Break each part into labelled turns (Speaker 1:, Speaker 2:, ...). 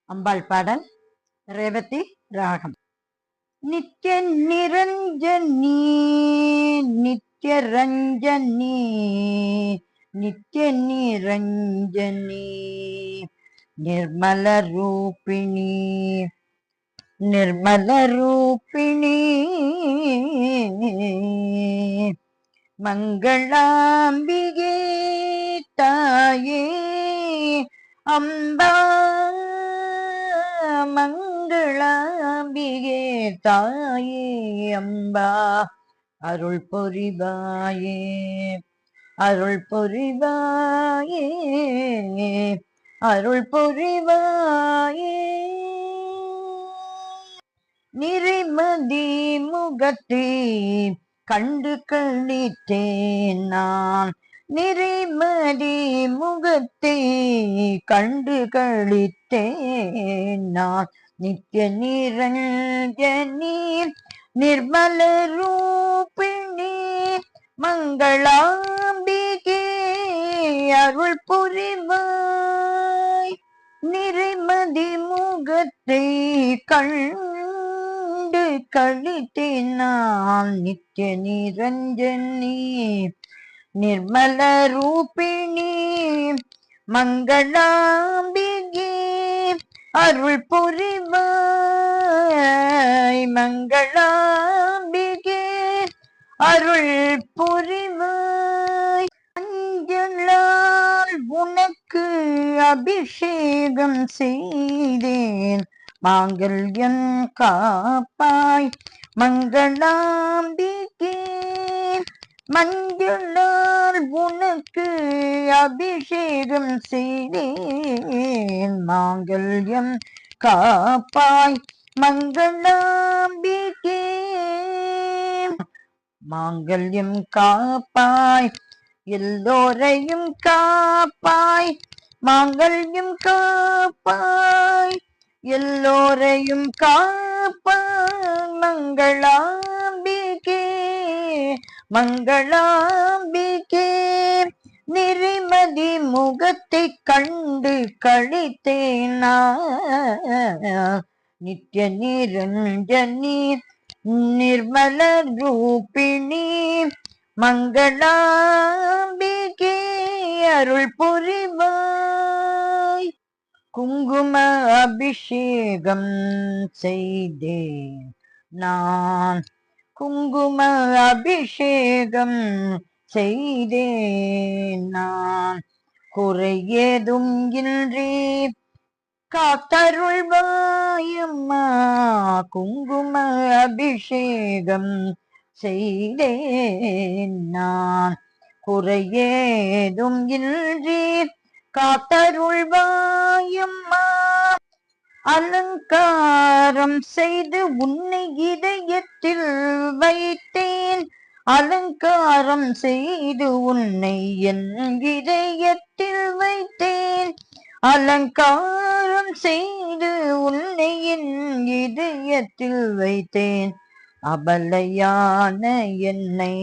Speaker 1: அம்பாள் பாடல் ரேவதி ராகம். நித்ய நிரஞ்சனி நித்ய ரஞ்சனி நித்ய நிரஞ்சனி நிர்மல ரூபிணி நிர்மல ரூபிணி மங்களாம்பிகே தாயே அம்பா மங்களாம்பிகே தாயே அம்பா அருள் பொறிவாயே அருள் பொறிவாயே அருள் பொறிவாயே. நிறைமதி முகத்தை கண்டு கழித்தேன் நான் நிறைமதி முகத்தை கண்டு கழித்தேன் நான் நித்ய நிரஞ்சனி நிர்மல ரூபிணி மங்களாம்பிகே அருள் புரிவாய். நிறைமதி முகத்தை கண்டு கழித்தேன் நான் நித்ய நிரஞ்சனி நிர்மல ரூபிணி மங்களாம்பிகே அருள் புரிவாய் மங்களாம்பிகே அருள் புரிவாய். அஞ்சலால் உனக்கு அபிஷேகம் செய்தேன் மாங்கல்யம் காப்பாய் மங்களாம்பிகே மஞ்சளால் உனக்கு அபிஷேகம் செய்தேன் மாங்கல்யம் காப்பாய் மங்களாம்பிகே மாங்கல்யம் காப்பாய் எல்லோரையும் காப்பாய் மாங்கல்யம் காப்பாய் எல்லோரையும் காப்பாய் மங்களாம்பிகே மங்களாம்பிகே. நிறைமதி முகத்தை கண்டு கழித்தேன் நித்ய நிரஞ்சனி நிர்மல ரூபிணி மங்களாம்பிகே அருள் புரிவாய். குங்கும அபிஷேகம் செய்தேன் நான் குங்கும அபிஷேகம் செய்தேன் நான் குறையேதும் இன்றி காத்தருள்வாயம்மா குங்கும அபிஷேகம் செய்தேன் நான் குறையேதும் இன்றி காத்தருள்வாயம்மா. அலங்காரம் செய்து உன்னை இதயத்தில் வைத்தேன் அலங்காரம் செய்து உன்னை என் இதயத்தில் வைத்தேன் அலங்காரம் செய்து உன்னை என் இதயத்தில் வைத்தேன். அபலையான என்னை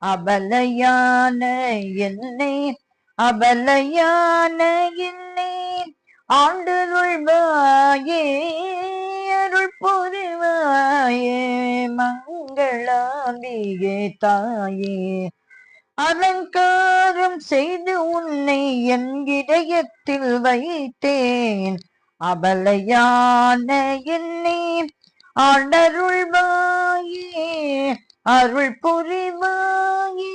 Speaker 1: அபலையான என்னை அபலையான என்னை ஆண்டருள்வாயே அருள் புரிவாயே மங்களாம்பிகே தாயே அலங்காரம் செய்து உன்னை என் இதயத்தில் வைத்தேன் அபலையான என்னை ஆண்டருள்வாயே அருள் புரிவாயே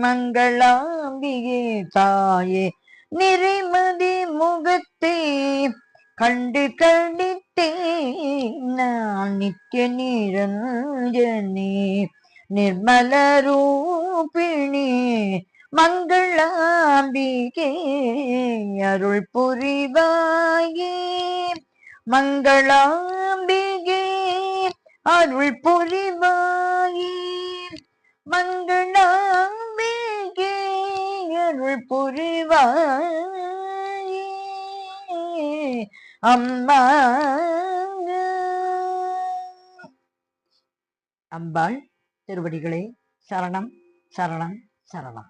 Speaker 1: மங்களாம்பிகே தாயே. நிறைமதி முகத்தை கண்டு கழித்தேன் நான் நித்ய நிரஞ்சனி நிர்மல ரூபிணி மங்களாம்பிகே அருள் புரிவாயே மங்களாம்பிகே அருள் புரிவாயே மங்களாம்பிகே அருள் புரிவாயே அம்மா. அம்பாள் திருவடிகளே சரணம் சரணம் சரணம்.